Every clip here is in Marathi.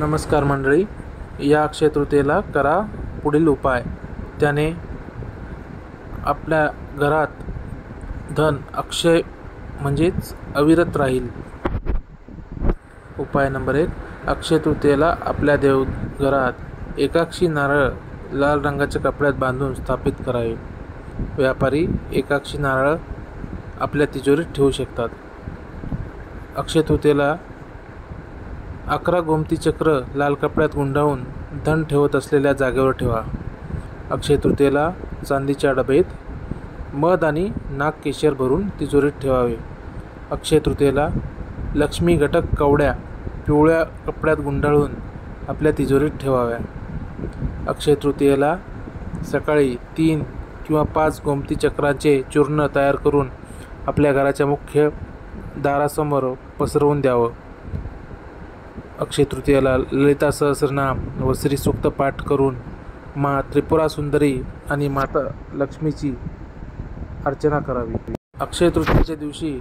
नमस्कार मंडळी, या अक्षय तृतीयेला करा पुढील उपाय. त्याने आपल्या घरात धन अक्षय म्हणजेच अविरत राहील. उपाय नंबर 1. अक्षय तृतीयेला आपल्या देवघरात एकाक्षी नारळ लाल रंगाच्या कपड्यात बांधून स्थापित करावे. व्यापारी एकाक्षी नारळ आपल्या तिजोरीत ठेवू शकतात. अक्षय तृतीयेला 11 गोमती चक्र लाल कपड्यात गुंडाळून धन ठेवत असलेल्या जागेवर ठेवा. अक्षय तृतीयेला चांदीच्या डबेत मध आणि नागकेशर भरून तिजोरीत ठेवावे. अक्षय तृतीयेला लक्ष्मी घटक कवड्या पिवळ्या कपड्यात गुंडाळून आपल्या तिजोरीत ठेवाव्या. अक्षय तृतीयेला सकाळी 3 किंवा 5 गोमती चक्राचे चूर्ण तयार करून आपल्या घराच्या मुख्य दारासमोर पसरवून द्यावं. अक्षय तृतीयेला ललिता सहस्रनाम व श्री सूक्त पाठ करून माँ त्रिपुरा सुंदरी आणि माता लक्ष्मीची अर्चना करावी. अक्षय तृतीयेच्या दिवशी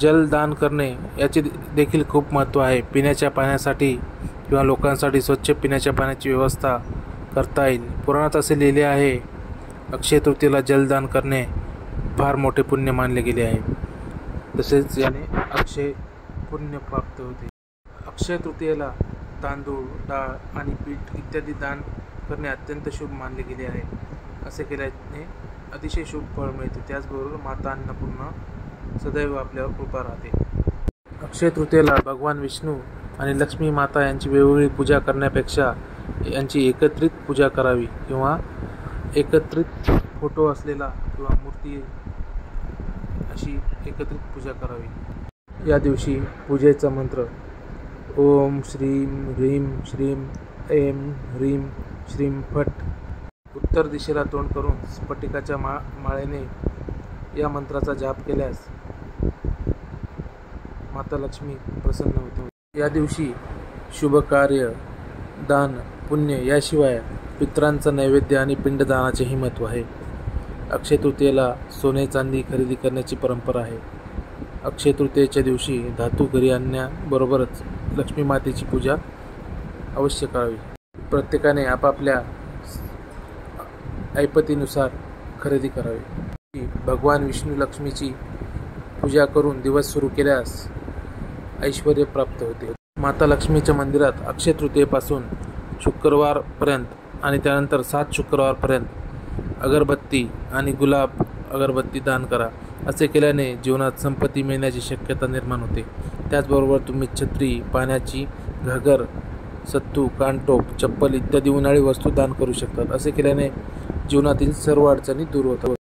जलदान करणे याचे देखील खूप महत्त्व आहे. पिण्याच्या पाण्यासाठी किंवा लोकांसाठी स्वच्छ पिण्याच्या पाण्याची व्यवस्था करता येईल. पुराणात असे लिहिले आहे, अक्षय तृतीयेला जलदान करणे फार मोठे पुण्य मानले गेले आहे. तसेच याने अक्षय पुण्य प्राप्त होते. अक्षय तृतीयेला तांदूळ, डाळ आणि पीठ इत्यादी दान करणे अत्यंत शुभ मानले गेले आहे. असे केल्याने अतिशय शुभ फळ मिळते. त्याचबरोबर माता अन्नपूर्णा सदैव आपल्यावर कृपा राहते. अक्षय तृतीयेला भगवान विष्णू आणि लक्ष्मी माता यांची वेगवेगळी पूजा करण्यापेक्षा यांची एकत्रित पूजा करावी किंवा एकत्रित फोटो असलेला किंवा मूर्ती अशी एकत्रित पूजा करावी. या दिवशी पूजेचा मंत्र ओम श्रीम ह्रीम श्रीम ऐं ह्रीम श्रीम फट. उत्तर दिशेला तोंड करून स्फटिकाच्या माळेने या मंत्राचा जाप केल्यास माता लक्ष्मी प्रसन्न होते. या दिवशी शुभ कार्य, दान, पुण्य याशिवाय पितरांचा नैवेद्य आणि पिंडदानाचेही महत्त्व आहे. अक्षय तृतीयेला सोने चांदी खरेदी करण्याची परंपरा आहे. अक्षय तृतीयेच्या दिवशी धातू घरी आणण्याबरोबरच लक्ष्मी मातेची पूजा अवश्य करावी. प्रत्येकाने आपापल्या ऐपतीनुसार खरेदी करावी. भगवान विष्णू लक्ष्मीची पूजा करून दिवस सुरू केल्यास ऐश्वर्य प्राप्त होते. माता लक्ष्मीच्या मंदिरात अक्षय तृतीयेपासून शुक्रवारपर्यंत आणि त्यानंतर 7 शुक्रवारपर्यंत अगरबत्ती आणि गुलाब अगरबत्ती दान करा. असे केल्याने जीवनात संपत्ती मिळण्याची शक्यता निर्माण होते. त्याचबरोबर तुम्ही छत्री, पाण्याची घागर, सत्तू, कानटोप, चप्पल इत्यादी उन्हाळी वस्तू दान करू शकतात. असे केल्याने जीवनातील सर्व अडचणी दूर होतात.